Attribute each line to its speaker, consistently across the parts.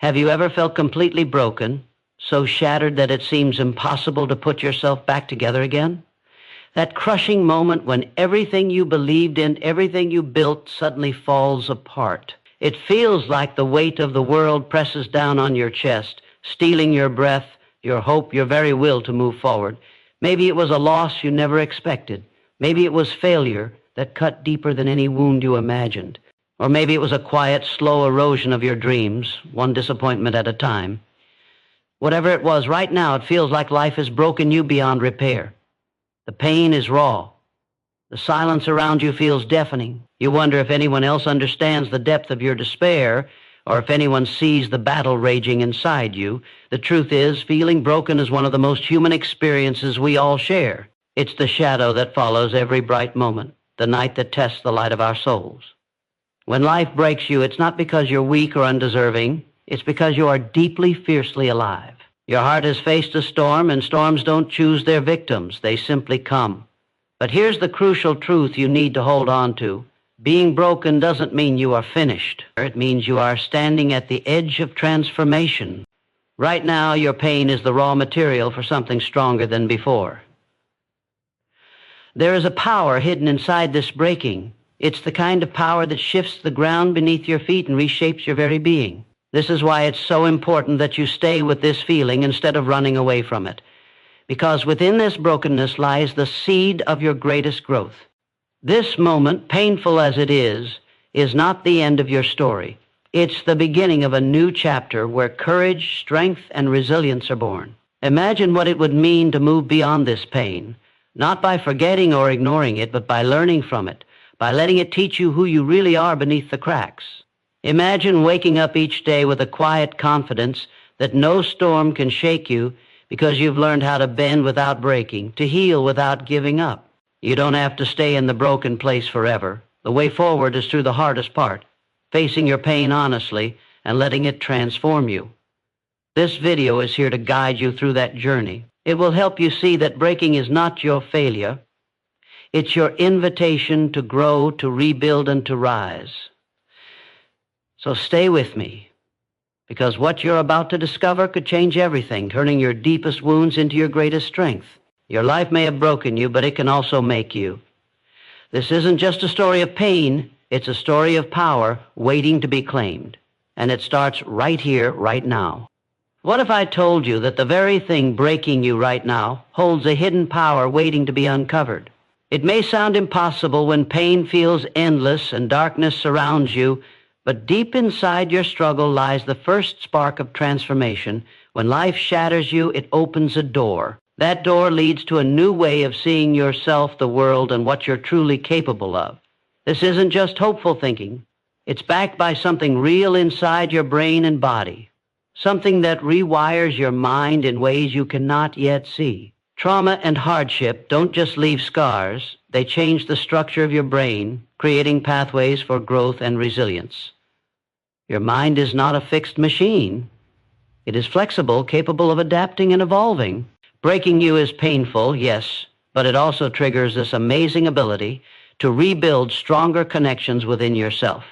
Speaker 1: Have you ever felt completely broken, so shattered that it seems impossible to put yourself back together again? That crushing moment when everything you believed in, everything you built suddenly falls apart. It feels like the weight of the world presses down on your chest, stealing your breath, your hope, your very will to move forward. Maybe it was a loss you never expected. Maybe it was failure that cut deeper than any wound you imagined. Or maybe it was a quiet, slow erosion of your dreams, one disappointment at a time. Whatever it was, right now it feels like life has broken you beyond repair. The pain is raw. The silence around you feels deafening. You wonder if anyone else understands the depth of your despair, or if anyone sees the battle raging inside you. The truth is, feeling broken is one of the most human experiences we all share. It's the shadow that follows every bright moment, the night that tests the light of our souls. When life breaks you, it's not because you're weak or undeserving. It's because you are deeply, fiercely alive. Your heart has faced a storm, and storms don't choose their victims. They simply come. But here's the crucial truth you need to hold on to. Being broken doesn't mean you are finished. It means you are standing at the edge of transformation. Right now, your pain is the raw material for something stronger than before. There is a power hidden inside this breaking. It's the kind of power that shifts the ground beneath your feet and reshapes your very being. This is why it's so important that you stay with this feeling instead of running away from it. Because within this brokenness lies the seed of your greatest growth. This moment, painful as it is not the end of your story. It's the beginning of a new chapter where courage, strength, and resilience are born. Imagine what it would mean to move beyond this pain, not by forgetting or ignoring it, but by learning from it, by letting it teach you who you really are beneath the cracks. Imagine waking up each day with a quiet confidence that no storm can shake you because you've learned how to bend without breaking, to heal without giving up. You don't have to stay in the broken place forever. The way forward is through the hardest part, facing your pain honestly and letting it transform you. This video is here to guide you through that journey. It will help you see that breaking is not your failure. It's your invitation to grow, to rebuild, and to rise. So stay with me, because what you're about to discover could change everything, turning your deepest wounds into your greatest strength. Your life may have broken you, but it can also make you. This isn't just a story of pain, it's a story of power waiting to be claimed. And it starts right here, right now. What if I told you that the very thing breaking you right now holds a hidden power waiting to be uncovered? It may sound impossible when pain feels endless and darkness surrounds you, but deep inside your struggle lies the first spark of transformation. When life shatters you, it opens a door. That door leads to a new way of seeing yourself, the world, and what you're truly capable of. This isn't just hopeful thinking. It's backed by something real inside your brain and body, something that rewires your mind in ways you cannot yet see. Trauma and hardship don't just leave scars. They change the structure of your brain, creating pathways for growth and resilience. Your mind is not a fixed machine. It is flexible, capable of adapting and evolving. Breaking you is painful, yes, but it also triggers this amazing ability to rebuild stronger connections within yourself.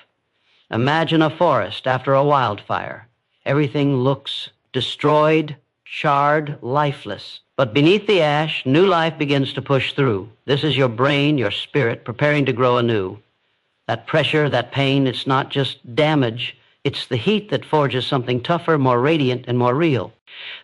Speaker 1: Imagine a forest after a wildfire. Everything looks destroyed, charred, lifeless. But beneath the ash, new life begins to push through. This is your brain, your spirit, preparing to grow anew. That pressure, that pain, it's not just damage. It's the heat that forges something tougher, more radiant, and more real.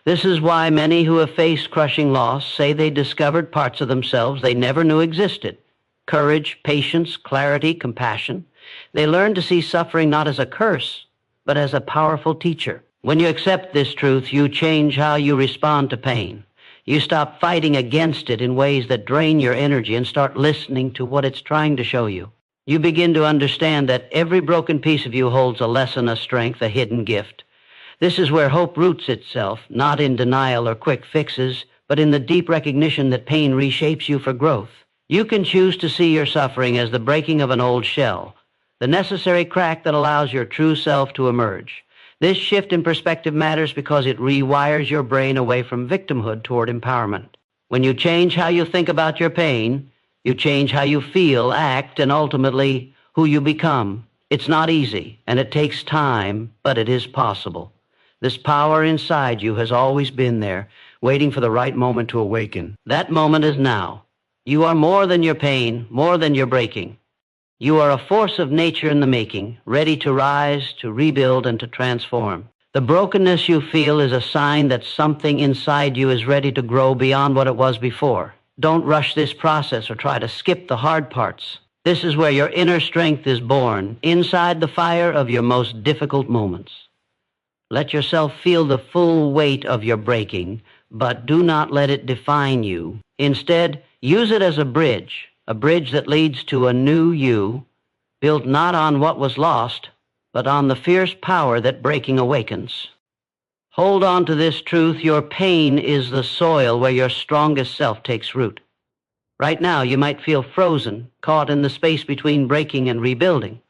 Speaker 1: This is why many who have faced crushing loss say they discovered parts of themselves they never knew existed. Courage, patience, clarity, compassion. They learn to see suffering not as a curse, but as a powerful teacher. When you accept this truth, you change how you respond to pain. You stop fighting against it in ways that drain your energy and start listening to what it's trying to show you. You begin to understand that every broken piece of you holds a lesson, a strength, a hidden gift. This is where hope roots itself, not in denial or quick fixes, but in the deep recognition that pain reshapes you for growth. You can choose to see your suffering as the breaking of an old shell, the necessary crack that allows your true self to emerge. This shift in perspective matters because it rewires your brain away from victimhood toward empowerment. When you change how you think about your pain, you change how you feel, act, and ultimately who you become. It's not easy, and it takes time, but it is possible. This power inside you has always been there, waiting for the right moment to awaken. That moment is now. You are more than your pain, more than your breaking. You are a force of nature in the making, ready to rise, to rebuild, and to transform. The brokenness you feel is a sign that something inside you is ready to grow beyond what it was before. Don't rush this process or try to skip the hard parts. This is where your inner strength is born, inside the fire of your most difficult moments. Let yourself feel the full weight of your breaking, but do not let it define you. Instead, use it as a bridge that leads to a new you, built not on what was lost, but on the fierce power that breaking awakens. Hold on to this truth: your pain is the soil where your strongest self takes root. Right now, you might feel frozen, caught in the space between breaking and rebuilding.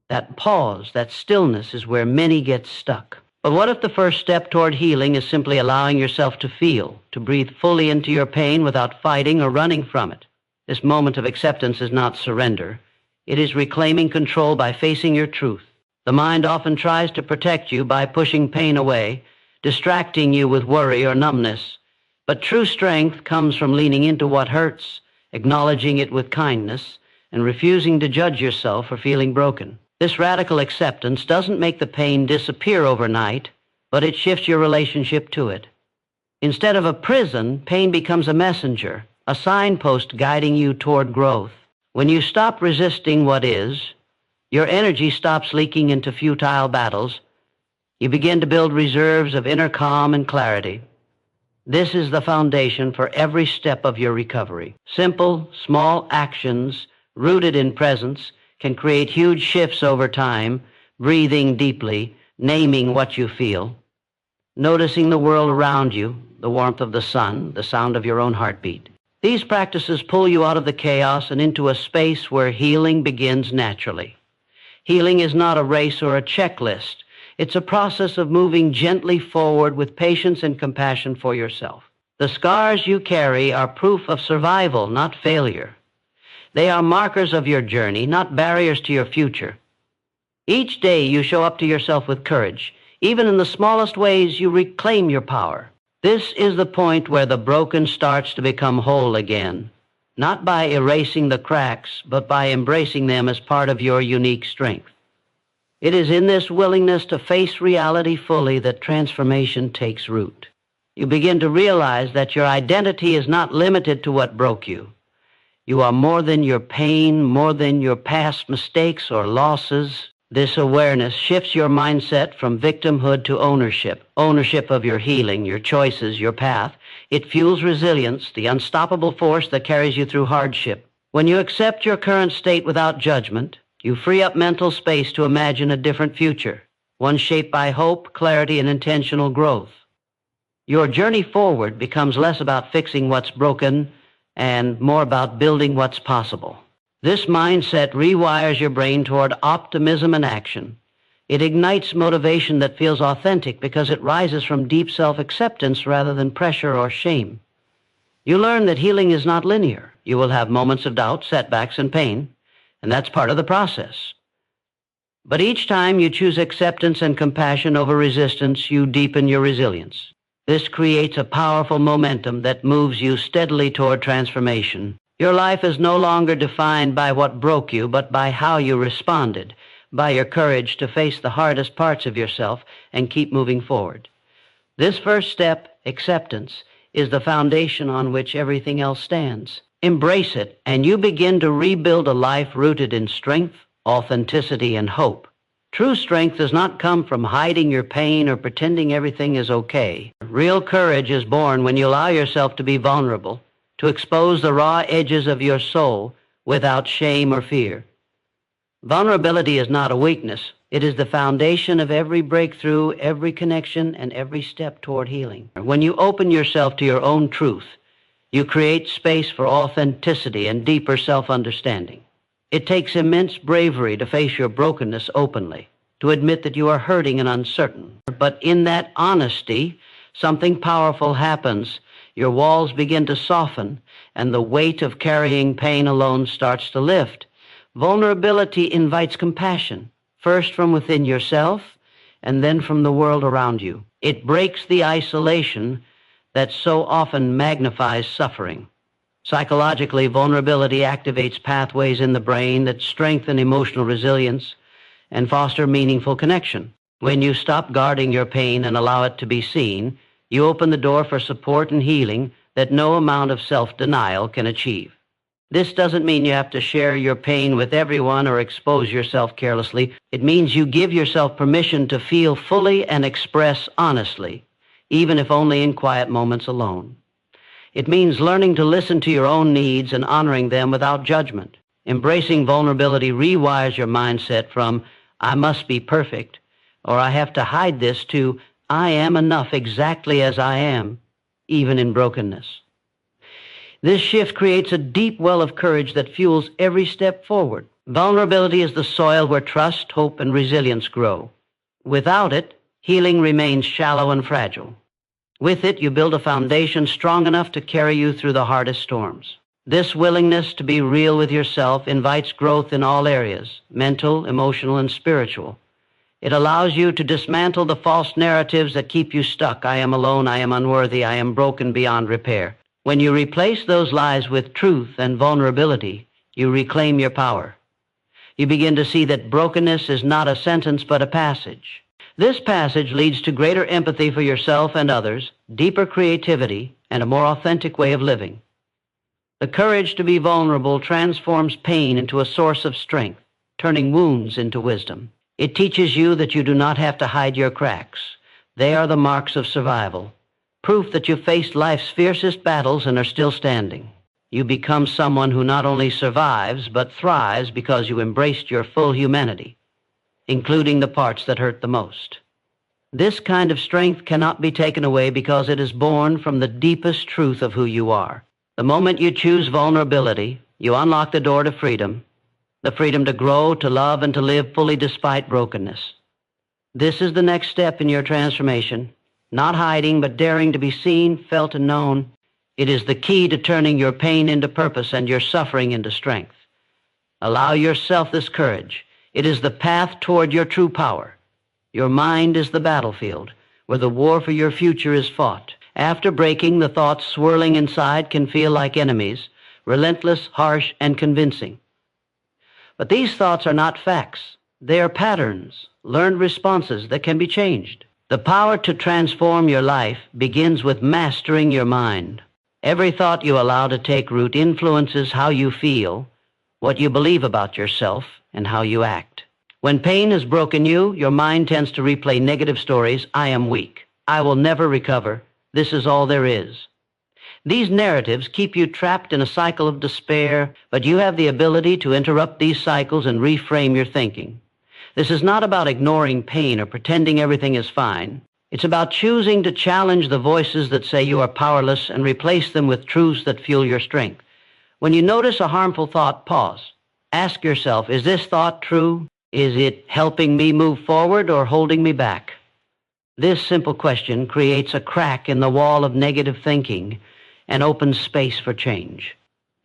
Speaker 1: That pause, that stillness is where many get stuck. But what if the first step toward healing is simply allowing yourself to feel, to breathe fully into your pain without fighting or running from it? This moment of acceptance is not surrender. It is reclaiming control by facing your truth. The mind often tries to protect you by pushing pain away, distracting you with worry or numbness. But true strength comes from leaning into what hurts, acknowledging it with kindness, and refusing to judge yourself for feeling broken. This radical acceptance doesn't make the pain disappear overnight, but it shifts your relationship to it. Instead of a prison, pain becomes a messenger, a signpost guiding you toward growth. When you stop resisting what is, your energy stops leaking into futile battles. You begin to build reserves of inner calm and clarity. This is the foundation for every step of your recovery. Simple, small actions rooted in presence can create huge shifts over time: breathing deeply, naming what you feel, noticing the world around you, the warmth of the sun, the sound of your own heartbeat. These practices pull you out of the chaos and into a space where healing begins naturally. Healing is not a race or a checklist. It's a process of moving gently forward with patience and compassion for yourself. The scars you carry are proof of survival, not failure. They are markers of your journey, not barriers to your future. Each day you show up to yourself with courage. Even in the smallest ways, you reclaim your power. This is the point where the broken starts to become whole again, not by erasing the cracks, but by embracing them as part of your unique strength. It is in this willingness to face reality fully that transformation takes root. You begin to realize that your identity is not limited to what broke you. You are more than your pain, more than your past mistakes or losses. This awareness shifts your mindset from victimhood to ownership of your healing, your choices, your path. It fuels resilience, the unstoppable force that carries you through hardship. When you accept your current state without judgment, you free up mental space to imagine a different future, one shaped by hope, clarity, and intentional growth. Your journey forward becomes less about fixing what's broken and more about building what's possible. This mindset rewires your brain toward optimism and action. It ignites motivation that feels authentic because it rises from deep self-acceptance rather than pressure or shame. You learn that healing is not linear. You will have moments of doubt, setbacks, and pain, and that's part of the process. But each time you choose acceptance and compassion over resistance, you deepen your resilience. This creates a powerful momentum that moves you steadily toward transformation. Your life is no longer defined by what broke you, but by how you responded, by your courage to face the hardest parts of yourself and keep moving forward. This first step, acceptance, is the foundation on which everything else stands. Embrace it, and you begin to rebuild a life rooted in strength, authenticity, and hope. True strength does not come from hiding your pain or pretending everything is okay. Real courage is born when you allow yourself to be vulnerable, to expose the raw edges of your soul without shame or fear. Vulnerability is not a weakness. It is the foundation of every breakthrough, every connection, and every step toward healing. When you open yourself to your own truth, you create space for authenticity and deeper self-understanding. It takes immense bravery to face your brokenness openly, to admit that you are hurting and uncertain. But in that honesty, something powerful happens. Your walls begin to soften, and the weight of carrying pain alone starts to lift. Vulnerability invites compassion, first from within yourself, and then from the world around you. It breaks the isolation that so often magnifies suffering. Psychologically, vulnerability activates pathways in the brain that strengthen emotional resilience and foster meaningful connection. When you stop guarding your pain and allow it to be seen, you open the door for support and healing that no amount of self-denial can achieve. This doesn't mean you have to share your pain with everyone or expose yourself carelessly. It means you give yourself permission to feel fully and express honestly, even if only in quiet moments alone. It means learning to listen to your own needs and honoring them without judgment. Embracing vulnerability rewires your mindset from, I must be perfect, or I have to hide this, to, I am enough exactly as I am, even in brokenness. This shift creates a deep well of courage that fuels every step forward. Vulnerability is the soil where trust, hope, and resilience grow. Without it, healing remains shallow and fragile. With it, you build a foundation strong enough to carry you through the hardest storms. This willingness to be real with yourself invites growth in all areas, mental, emotional, and spiritual. It allows you to dismantle the false narratives that keep you stuck. I am alone, I am unworthy, I am broken beyond repair. When you replace those lies with truth and vulnerability, you reclaim your power. You begin to see that brokenness is not a sentence but a passage. This passage leads to greater empathy for yourself and others, deeper creativity, and a more authentic way of living. The courage to be vulnerable transforms pain into a source of strength, turning wounds into wisdom. It teaches you that you do not have to hide your cracks. They are the marks of survival, proof that you faced life's fiercest battles and are still standing. You become someone who not only survives, but thrives because you embraced your full humanity, including the parts that hurt the most. This kind of strength cannot be taken away because it is born from the deepest truth of who you are. The moment you choose vulnerability, you unlock the door to freedom, the freedom to grow, to love, and to live fully despite brokenness. This is the next step in your transformation, not hiding, but daring to be seen, felt, and known. It is the key to turning your pain into purpose and your suffering into strength. Allow yourself this courage. It is the path toward your true power. Your mind is the battlefield, where the war for your future is fought. After breaking, the thoughts swirling inside can feel like enemies, relentless, harsh, and convincing. But these thoughts are not facts. They are patterns, learned responses that can be changed. The power to transform your life begins with mastering your mind. Every thought you allow to take root influences how you feel, what you believe about yourself, and how you act. When pain has broken you, your mind tends to replay negative stories. I am weak. I will never recover. This is all there is. These narratives keep you trapped in a cycle of despair, but you have the ability to interrupt these cycles and reframe your thinking. This is not about ignoring pain or pretending everything is fine. It's about choosing to challenge the voices that say you are powerless and replace them with truths that fuel your strength. When you notice a harmful thought, pause. Ask yourself, is this thought true? Is it helping me move forward or holding me back? This simple question creates a crack in the wall of negative thinking and opens space for change.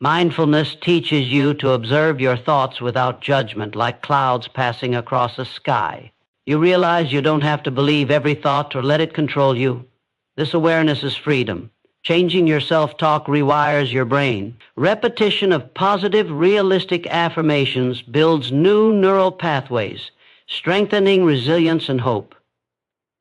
Speaker 1: Mindfulness teaches you to observe your thoughts without judgment, like clouds passing across a sky. You realize you don't have to believe every thought or let it control you. This awareness is freedom. Changing your self-talk rewires your brain. Repetition of positive, realistic affirmations builds new neural pathways, strengthening resilience and hope.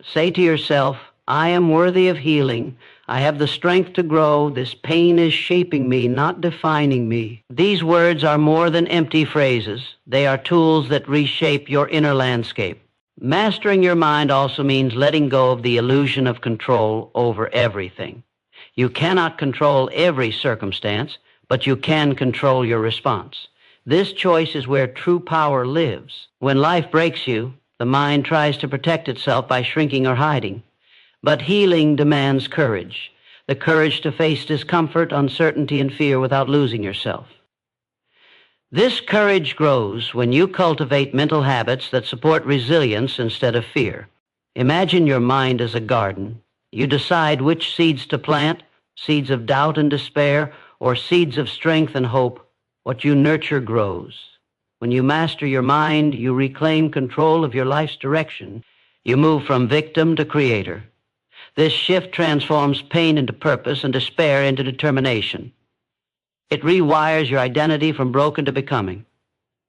Speaker 1: Say to yourself, I am worthy of healing. I have the strength to grow. This pain is shaping me, not defining me. These words are more than empty phrases. They are tools that reshape your inner landscape. Mastering your mind also means letting go of the illusion of control over everything. You cannot control every circumstance, but you can control your response. This choice is where true power lives. When life breaks you, the mind tries to protect itself by shrinking or hiding. But healing demands courage, the courage to face discomfort, uncertainty, and fear without losing yourself. This courage grows when you cultivate mental habits that support resilience instead of fear. Imagine your mind as a garden. You decide which seeds to plant, seeds of doubt and despair, or seeds of strength and hope. What you nurture grows. When you master your mind, you reclaim control of your life's direction, You move from victim to creator. This shift transforms pain into purpose and despair into determination. It rewires your identity from broken to becoming.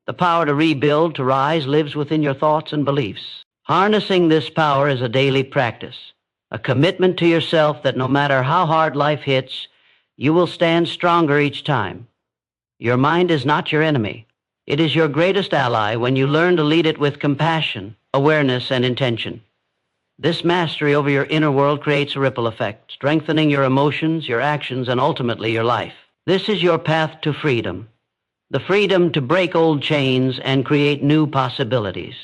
Speaker 1: The power to rebuild, to rise, lives within your thoughts and beliefs. Harnessing this power is a daily practice, a commitment to yourself that no matter how hard life hits, you will stand stronger each time. Your mind is not your enemy. It is your greatest ally when you learn to lead it with compassion, awareness, and intention. This mastery over your inner world creates a ripple effect, strengthening your emotions, your actions, and ultimately your life. This is your path to freedom, the freedom to break old chains and create new possibilities.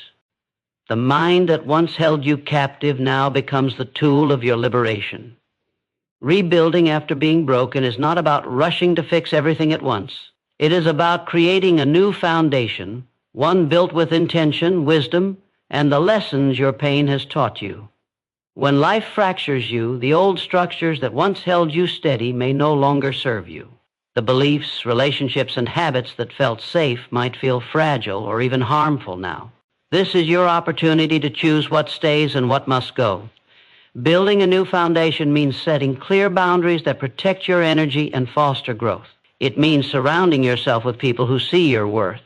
Speaker 1: The mind that once held you captive now becomes the tool of your liberation. Rebuilding after being broken is not about rushing to fix everything at once. It is about creating a new foundation, one built with intention, wisdom, and the lessons your pain has taught you. When life fractures you, the old structures that once held you steady may no longer serve you. The beliefs, relationships, and habits that felt safe might feel fragile or even harmful now. This is your opportunity to choose what stays and what must go. Building a new foundation means setting clear boundaries that protect your energy and foster growth. It means surrounding yourself with people who see your worth,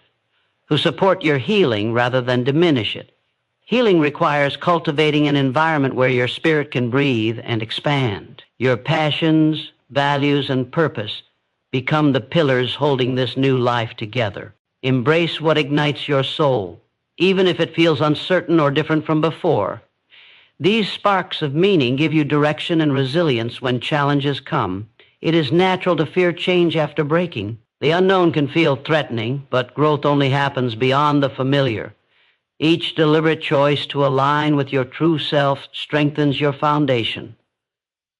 Speaker 1: who support your healing rather than diminish it. Healing requires cultivating an environment where your spirit can breathe and expand. Your passions, values, and purpose become the pillars holding this new life together. Embrace what ignites your soul, even if it feels uncertain or different from before. These sparks of meaning give you direction and resilience when challenges come. It is natural to fear change after breaking. The unknown can feel threatening, but growth only happens beyond the familiar. Each deliberate choice to align with your true self strengthens your foundation.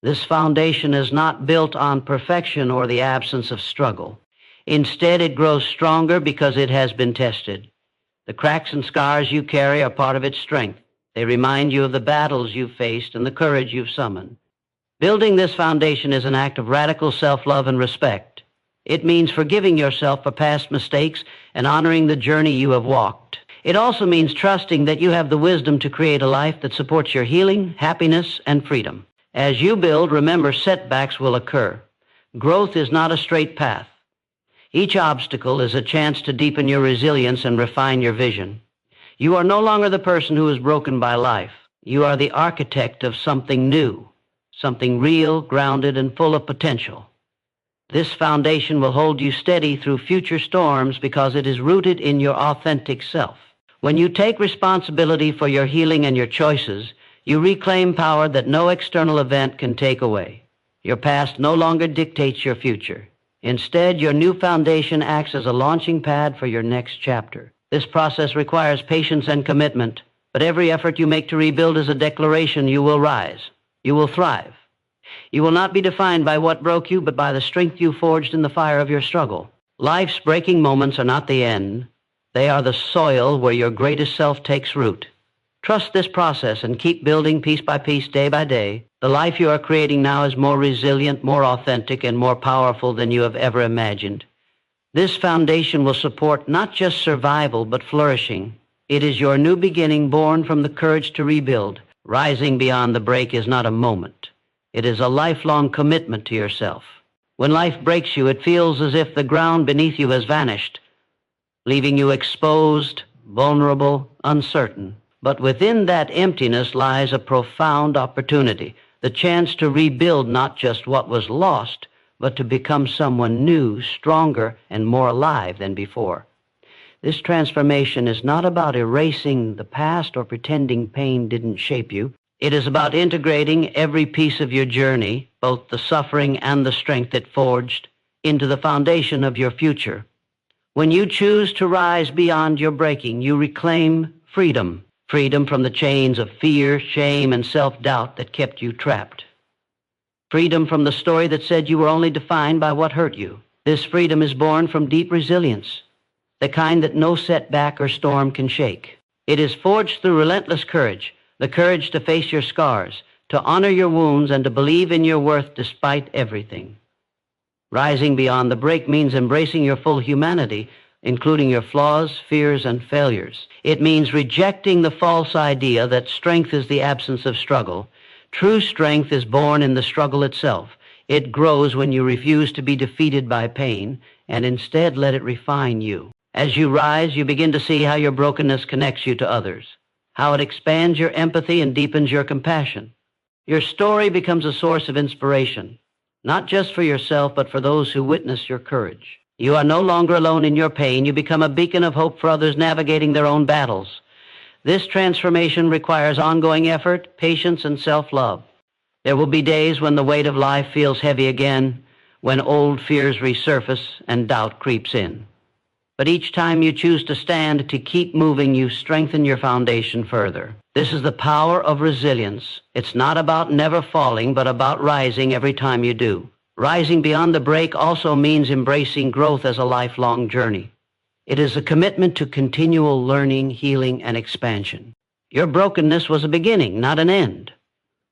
Speaker 1: This foundation is not built on perfection or the absence of struggle. Instead, it grows stronger because it has been tested. The cracks and scars you carry are part of its strength. They remind you of the battles you've faced and the courage you've summoned. Building this foundation is an act of radical self-love and respect. It means forgiving yourself for past mistakes and honoring the journey you have walked. It also means trusting that you have the wisdom to create a life that supports your healing, happiness, and freedom. As you build, remember setbacks will occur. Growth is not a straight path. Each obstacle is a chance to deepen your resilience and refine your vision. You are no longer the person who is broken by life. You are the architect of something new, something real, grounded, and full of potential. This foundation will hold you steady through future storms because it is rooted in your authentic self. When you take responsibility for your healing and your choices, you reclaim power that no external event can take away. Your past no longer dictates your future. Instead, your new foundation acts as a launching pad for your next chapter. This process requires patience and commitment, but every effort you make to rebuild is a declaration you will rise. You will thrive. You will not be defined by what broke you, but by the strength you forged in the fire of your struggle. Life's breaking moments are not the end. They are the soil where your greatest self takes root. Trust this process and keep building piece by piece, day by day. The life you are creating now is more resilient, more authentic, and more powerful than you have ever imagined. This foundation will support not just survival, but flourishing. It is your new beginning born from the courage to rebuild. Rising beyond the break is not a moment. It is a lifelong commitment to yourself. When life breaks you, it feels as if the ground beneath you has vanished, leaving you exposed, vulnerable, uncertain. But within that emptiness lies a profound opportunity, the chance to rebuild not just what was lost, but to become someone new, stronger, and more alive than before. This transformation is not about erasing the past or pretending pain didn't shape you. It is about integrating every piece of your journey, both the suffering and the strength it forged, into the foundation of your future. When you choose to rise beyond your breaking, you reclaim freedom. Freedom from the chains of fear, shame, and self-doubt that kept you trapped. Freedom from the story that said you were only defined by what hurt you. This freedom is born from deep resilience, the kind that no setback or storm can shake. It is forged through relentless courage, the courage to face your scars, to honor your wounds, and to believe in your worth despite everything. Rising beyond the break means embracing your full humanity, including your flaws, fears, and failures. It means rejecting the false idea that strength is the absence of struggle. True strength is born in the struggle itself. It grows when you refuse to be defeated by pain and instead let it refine you. As you rise, you begin to see how your brokenness connects you to others, how it expands your empathy and deepens your compassion. Your story becomes a source of inspiration, not just for yourself, but for those who witness your courage. You are no longer alone in your pain. You become a beacon of hope for others navigating their own battles. This transformation requires ongoing effort, patience, and self-love. There will be days when the weight of life feels heavy again, when old fears resurface and doubt creeps in. But each time you choose to stand, to keep moving, you strengthen your foundation further. This is the power of resilience. It's not about never falling, but about rising every time you do. Rising beyond the break also means embracing growth as a lifelong journey. It is a commitment to continual learning, healing, and expansion. Your brokenness was a beginning, not an end.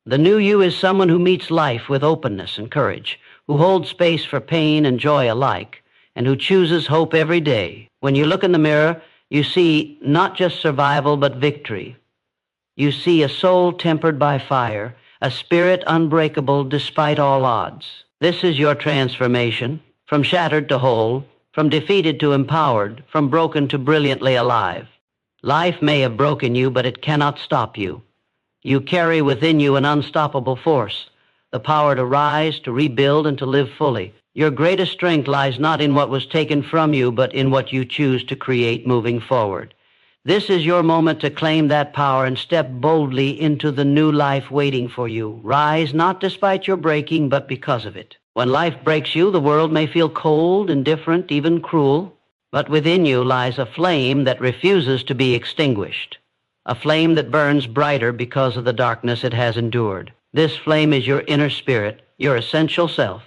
Speaker 1: The new you is someone who meets life with openness and courage, who holds space for pain and joy alike, and who chooses hope every day. When you look in the mirror, you see not just survival, but victory. You see a soul tempered by fire, a spirit unbreakable despite all odds. This is your transformation, from shattered to whole, from defeated to empowered, from broken to brilliantly alive. Life may have broken you, but it cannot stop you. You carry within you an unstoppable force, the power to rise, to rebuild, and to live fully. Your greatest strength lies not in what was taken from you, but in what you choose to create moving forward. This is your moment to claim that power and step boldly into the new life waiting for you. Rise not despite your breaking, but because of it. When life breaks you, the world may feel cold, indifferent, even cruel, but within you lies a flame that refuses to be extinguished, a flame that burns brighter because of the darkness it has endured. This flame is your inner spirit, your essential self,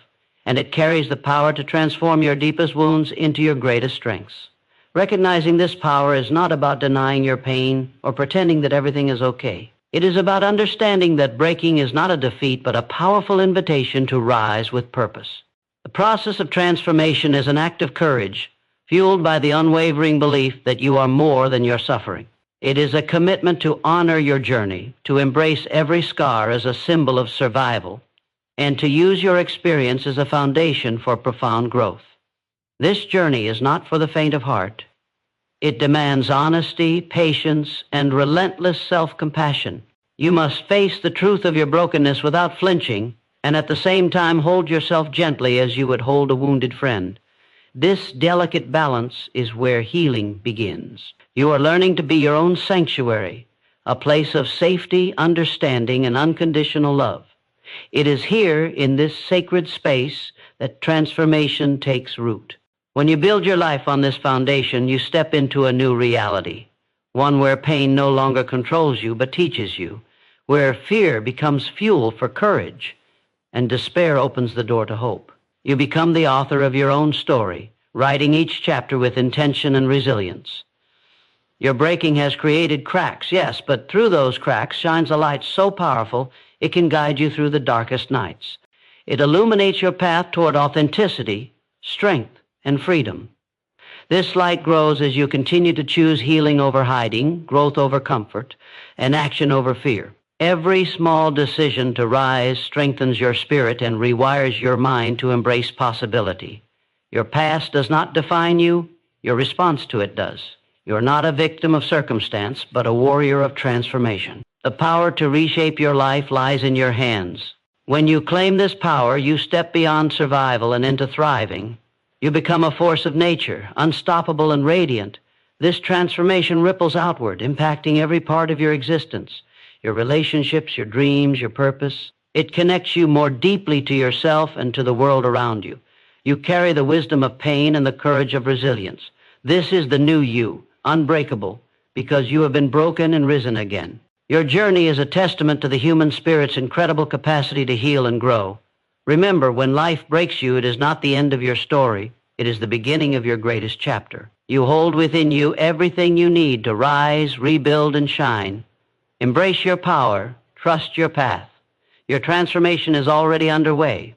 Speaker 1: and it carries the power to transform your deepest wounds into your greatest strengths. Recognizing this power is not about denying your pain or pretending that everything is okay. It is about understanding that breaking is not a defeat, but a powerful invitation to rise with purpose. The process of transformation is an act of courage, fueled by the unwavering belief that you are more than your suffering. It is a commitment to honor your journey, to embrace every scar as a symbol of survival, and to use your experience as a foundation for profound growth. This journey is not for the faint of heart. It demands honesty, patience, and relentless self-compassion. You must face the truth of your brokenness without flinching, and at the same time hold yourself gently as you would hold a wounded friend. This delicate balance is where healing begins. You are learning to be your own sanctuary, a place of safety, understanding, and unconditional love. It is here, in this sacred space, that transformation takes root. When you build your life on this foundation, you step into a new reality, one where pain no longer controls you but teaches you, where fear becomes fuel for courage, and despair opens the door to hope. You become the author of your own story, writing each chapter with intention and resilience. Your breaking has created cracks, yes, but through those cracks shines a light so powerful it can guide you through the darkest nights. It illuminates your path toward authenticity, strength, and freedom. This light grows as you continue to choose healing over hiding, growth over comfort, and action over fear. Every small decision to rise strengthens your spirit and rewires your mind to embrace possibility. Your past does not define you, your response to it does. You're not a victim of circumstance, but a warrior of transformation. The power to reshape your life lies in your hands. When you claim this power, you step beyond survival and into thriving. You become a force of nature, unstoppable and radiant. This transformation ripples outward, impacting every part of your existence, your relationships, your dreams, your purpose. It connects you more deeply to yourself and to the world around you. You carry the wisdom of pain and the courage of resilience. This is the new you, unbreakable, because you have been broken and risen again. Your journey is a testament to the human spirit's incredible capacity to heal and grow. Remember, when life breaks you, it is not the end of your story. It is the beginning of your greatest chapter. You hold within you everything you need to rise, rebuild, and shine. Embrace your power. Trust your path. Your transformation is already underway.